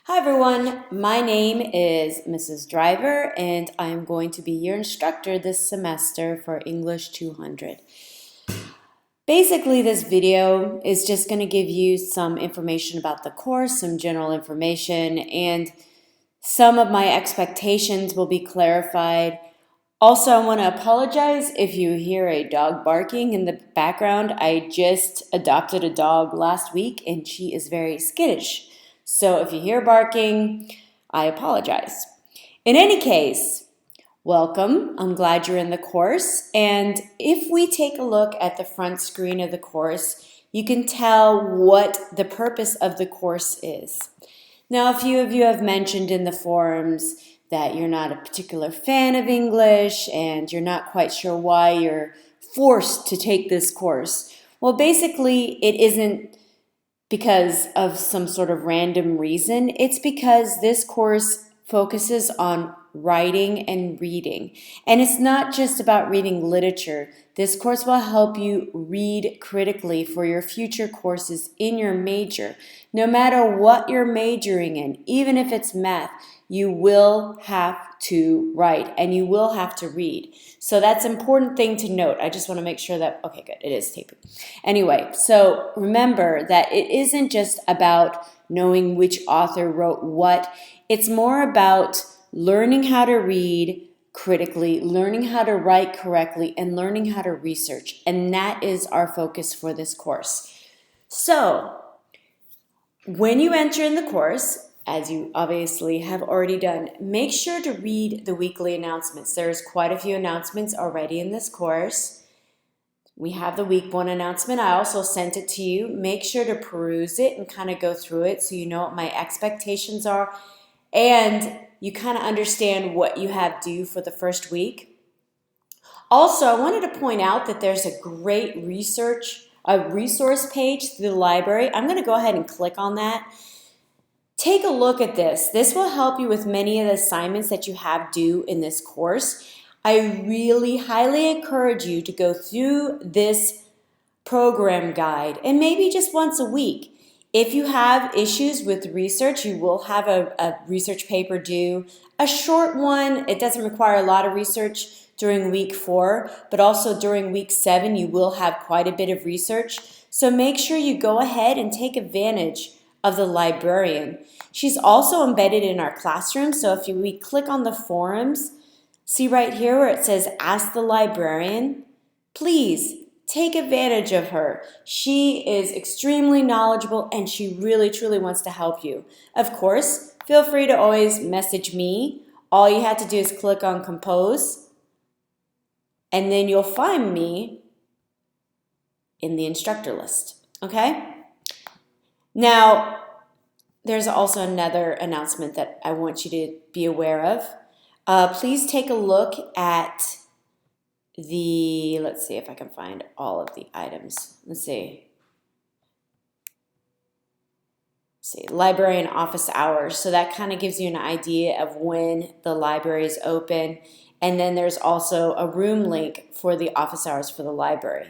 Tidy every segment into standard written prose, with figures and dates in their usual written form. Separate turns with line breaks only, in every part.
Hi everyone, my name is Mrs. Driver and I'm going to be your instructor this semester for English 200. Basically, this video is just going to give you some information about the course, some general information, and some of my expectations will be clarified. Also, I want to apologize if you hear a dog barking in the background. I just adopted a dog last week and she is very skittish. So if you hear barking, I apologize. In any case, welcome. I'm glad you're in the course. And if we take a look at the front screen of the course, you can tell what the purpose of the course is. Now, a few of you have mentioned in the forums that you're not a particular fan of English and you're not quite sure why you're forced to take this course. Well, basically, it isn't because of some sort of random reason. It's because this course focuses on writing and reading. And it's not just about reading literature. This course will help you read critically for your future courses in your major. No matter what you're majoring in, even if it's math, you will have to write and you will have to read. So that's an important thing to note. I just want to make sure that, okay, good, it is taping. Anyway, so remember that it isn't just about knowing which author wrote what. It's more about learning how to read critically, learning how to write correctly, and learning how to research. And that is our focus for this course. So, when you enter in the course, as you obviously have already done, make sure to read the weekly announcements. There's quite a few announcements already in this course. We have the week one announcement. I also sent it to you. Make sure to peruse it and kind of go through it so you know what my expectations are and you kind of understand what you have due for the first week. Also, I wanted to point out that there's a great resource page through the library. I'm going to go ahead and click on that. Take a look at this. This will help you with many of the assignments that you have due in this course. I really highly encourage you to go through this program guide and maybe just once a week. If you have issues with research, you will have a research paper due. A short one, it doesn't require a lot of research during week 4, but also during week 7, you will have quite a bit of research. So make sure you go ahead and take advantage of the librarian. She's also embedded in our classroom, so if we click on the forums, see right here where it says Ask the Librarian, please take advantage of her. She is extremely knowledgeable and she really truly wants to help you. Of course, feel free to always message me. All you have to do is click on Compose and then you'll find me in the instructor list. Okay? Now, there's also another announcement that I want you to be aware of. Please take a look at let's see if I can find all of the items. Let's see, library and office hours. So that kind of gives you an idea of when the library is open. And then there's also a room link for the office hours for the library.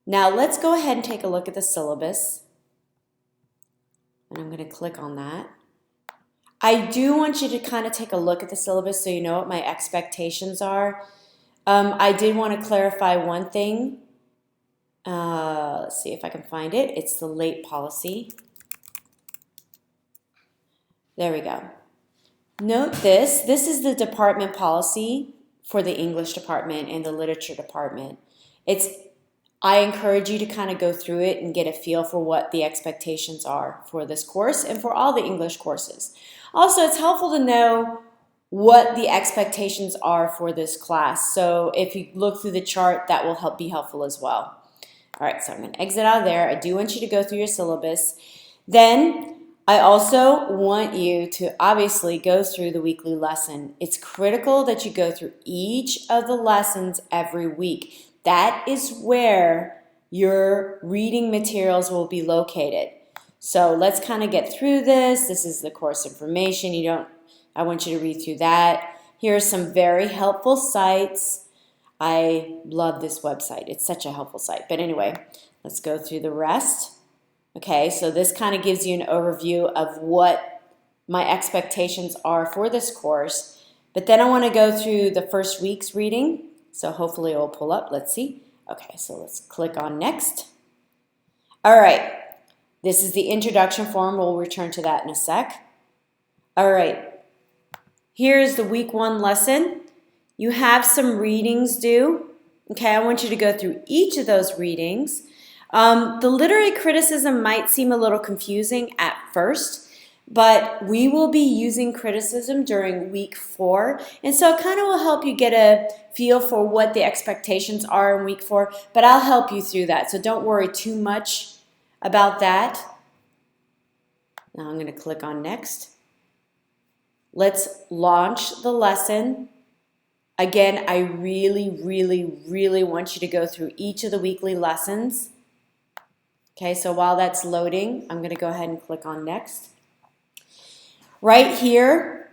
Now let's go ahead and take a look at the syllabus. And I'm going to click on that. I do want you to kind of take a look at the syllabus so you know what my expectations are. I did want to clarify one thing. Let's see if I can find it. It's the late policy. There we go. Note this. This is the department policy for the English department and the literature department. I encourage you to kind of go through it and get a feel for what the expectations are for this course and for all the English courses. Also, it's helpful to know what the expectations are for this class. So if you look through the chart, that will be helpful as well. All right, so I'm going to exit out of there. I do want you to go through your syllabus. Then I also want you to obviously go through the weekly lesson. It's critical that you go through each of the lessons every week. That is where your reading materials will be located. So let's kind of get through this. This is the course information. I want you to read through that. Here are some very helpful sites. I love this website. It's such a helpful site. But anyway, let's go through the rest. Okay, so this kind of gives you an overview of what my expectations are for this course. But then I want to go through the first week's reading. So hopefully it'll pull up. Let's see. Okay, so let's click on next. All right, this is the introduction form. We'll return to that in a sec. All right, here's the week one lesson. You have some readings due. Okay, I want you to go through each of those readings. The literary criticism might seem a little confusing at first, but we will be using criticism during week 4. And so it kind of will help you get a feel for what the expectations are in week 4, but I'll help you through that. So don't worry too much about that. Now I'm going to click on next. Let's launch the lesson. Again, I really, really, really want you to go through each of the weekly lessons. Okay, so while that's loading, I'm going to go ahead and click on next. Right here,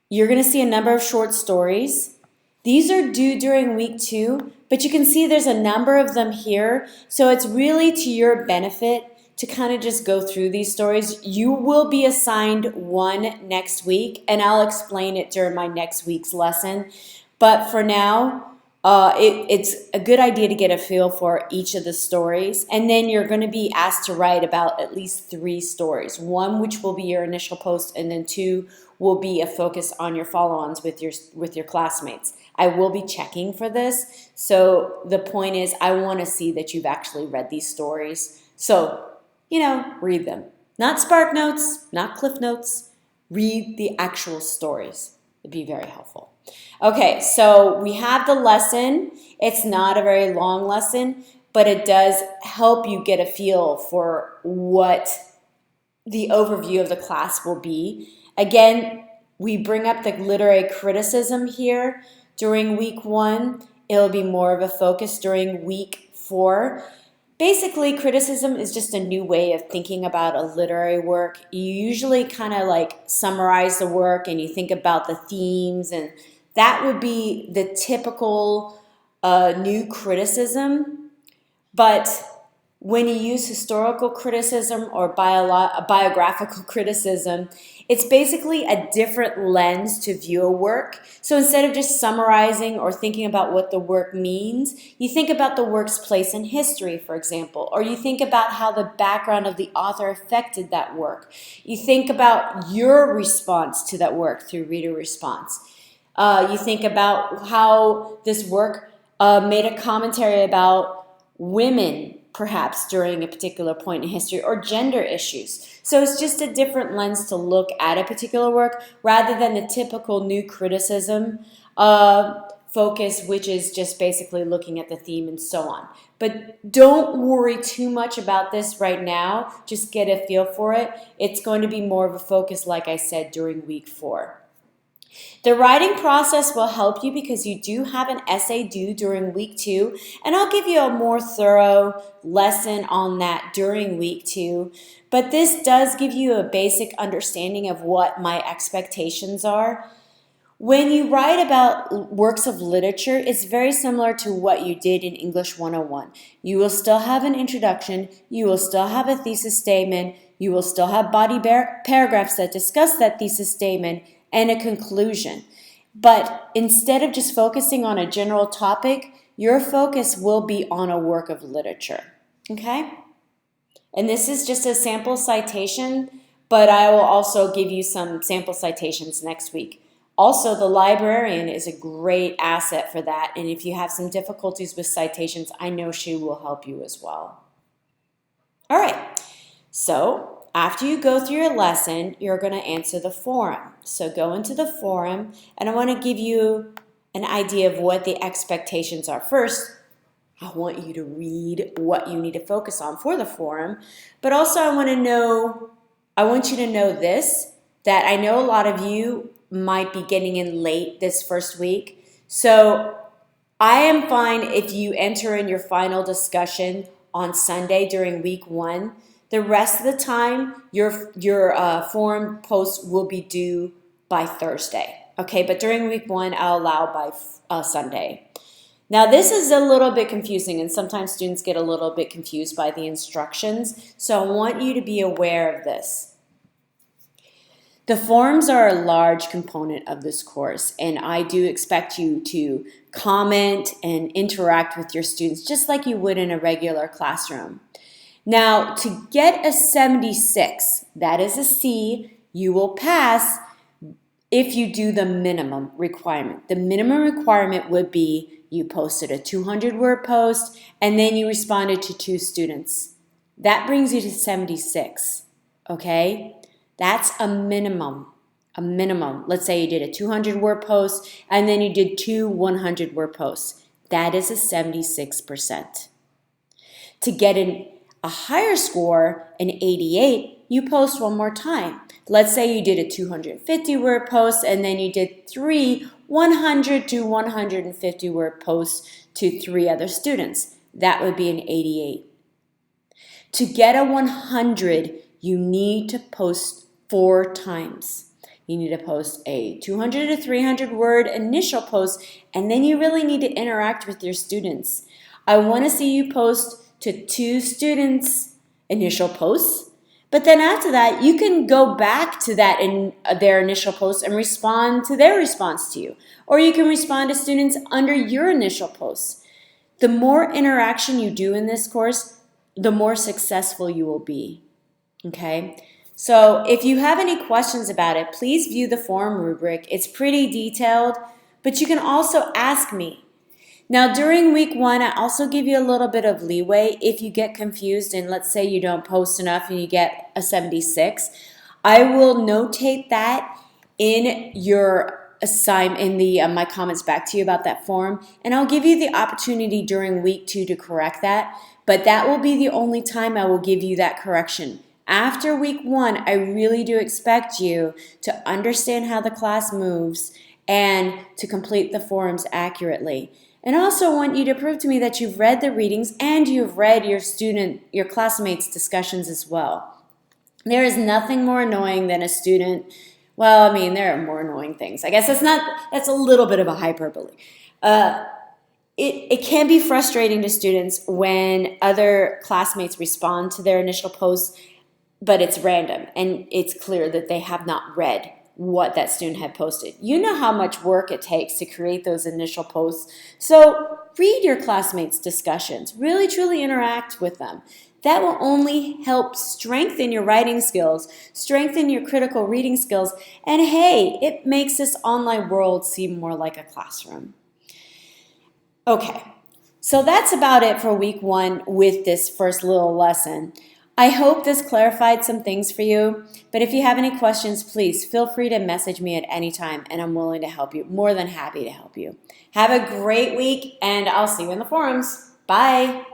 you're going to see a number of short stories. These are due during week 2, but you can see there's a number of them here. So it's really to your benefit to kind of just go through these stories. You will be assigned one next week, and I'll explain it during my next week's lesson. But for now, it's a good idea to get a feel for each of the stories. And then you're going to be asked to write about at least 3 stories. 1, which will be your initial post, and then 2 will be a focus on your follow-ons with your classmates. I will be checking for this. So the point is, I want to see that you've actually read these stories. So, read them. Not Spark Notes, not Cliff Notes. Read the actual stories. It'd be very helpful. Okay, so we have the lesson. It's not a very long lesson, but it does help you get a feel for what the overview of the class will be. Again, we bring up the literary criticism here during week 1. It'll be more of a focus during week 4. Basically, criticism is just a new way of thinking about a literary work. You usually kind of like summarize the work and you think about the themes, and that would be the typical new criticism. But when you use historical criticism or biographical criticism, it's basically a different lens to view a work. So instead of just summarizing or thinking about what the work means, you think about the work's place in history, for example, or you think about how the background of the author affected that work. You think about your response to that work through reader response. You think about how this work made a commentary about women, perhaps during a particular point in history, or gender issues. So it's just a different lens to look at a particular work rather than the typical new criticism focus, which is just basically looking at the theme and so on. But don't worry too much about this right now. Just get a feel for it. It's going to be more of a focus, like I said, during week 4. The writing process will help you because you do have an essay due during week 2, and I'll give you a more thorough lesson on that during week 2. But this does give you a basic understanding of what my expectations are. When you write about works of literature, it's very similar to what you did in English 101. You will still have an introduction, you will still have a thesis statement, you will still have body paragraphs that discuss that thesis statement, and a conclusion. But instead of just focusing on a general topic, your focus will be on a work of literature, okay? And this is just a sample citation, but I will also give you some sample citations next week. Also, the librarian is a great asset for that, and if you have some difficulties with citations, I know she will help you as well. All right, so after you go through your lesson, you're going to answer the forum. So go into the forum, and I want to give you an idea of what the expectations are. First, I want you to read what you need to focus on for the forum, but also I want you to know this, that I know a lot of you might be getting in late this first week. So I am fine if you enter in your final discussion on Sunday during week 1. The rest of the time, your forum posts will be due by Thursday. Okay, but during week 1, I'll allow by Sunday. Now, this is a little bit confusing, and sometimes students get a little bit confused by the instructions, so I want you to be aware of this. The forums are a large component of this course, and I do expect you to comment and interact with your students just like you would in a regular classroom. Now, to get a 76, that is a C, you will pass if you do the minimum requirement. The minimum requirement would be you posted a 200-word post and then you responded to 2 students. That brings you to 76, okay? That's a minimum. A minimum. Let's say you did a 200-word post and then you did 2 100-word posts. That is a 76%. To get a higher score, an 88, you post one more time. Let's say you did a 250-word post and then you did 3 100 to 150-word posts to 3 other students. That would be an 88. To get a 100, you need to post 4 times. You need to post a 200 to 300-word initial post, and then you really need to interact with your students. I want to see you post to 2 students' initial posts, but then after that, you can go back to that in their initial post and respond to their response to you. Or you can respond to students under your initial posts. The more interaction you do in this course, the more successful you will be. Okay? So if you have any questions about it, please view the forum rubric. It's pretty detailed, but you can also ask me. Now, during week 1, I also give you a little bit of leeway if you get confused and let's say you don't post enough and you get a 76. I will notate that in your assignment, in the my comments back to you about that form, and I'll give you the opportunity during week 2 to correct that, but that will be the only time I will give you that correction. After week 1, I really do expect you to understand how the class moves and to complete the forums accurately. And I also want you to prove to me that you've read the readings and you've read your classmates' discussions as well. There is nothing more annoying than a student. Well, I mean, there are more annoying things. I guess that's a little bit of a hyperbole. It can be frustrating to students when other classmates respond to their initial posts, but it's random and it's clear that they have not read what that student had posted. You know how much work it takes to create those initial posts. So read your classmates' discussions. Really, truly interact with them. That will only help strengthen your writing skills, strengthen your critical reading skills, and hey, it makes this online world seem more like a classroom. Okay, so that's about it for week 1 with this first little lesson. I hope this clarified some things for you, but if you have any questions, please feel free to message me at any time, and I'm willing to help you, more than happy to help you. Have a great week, and I'll see you in the forums. Bye.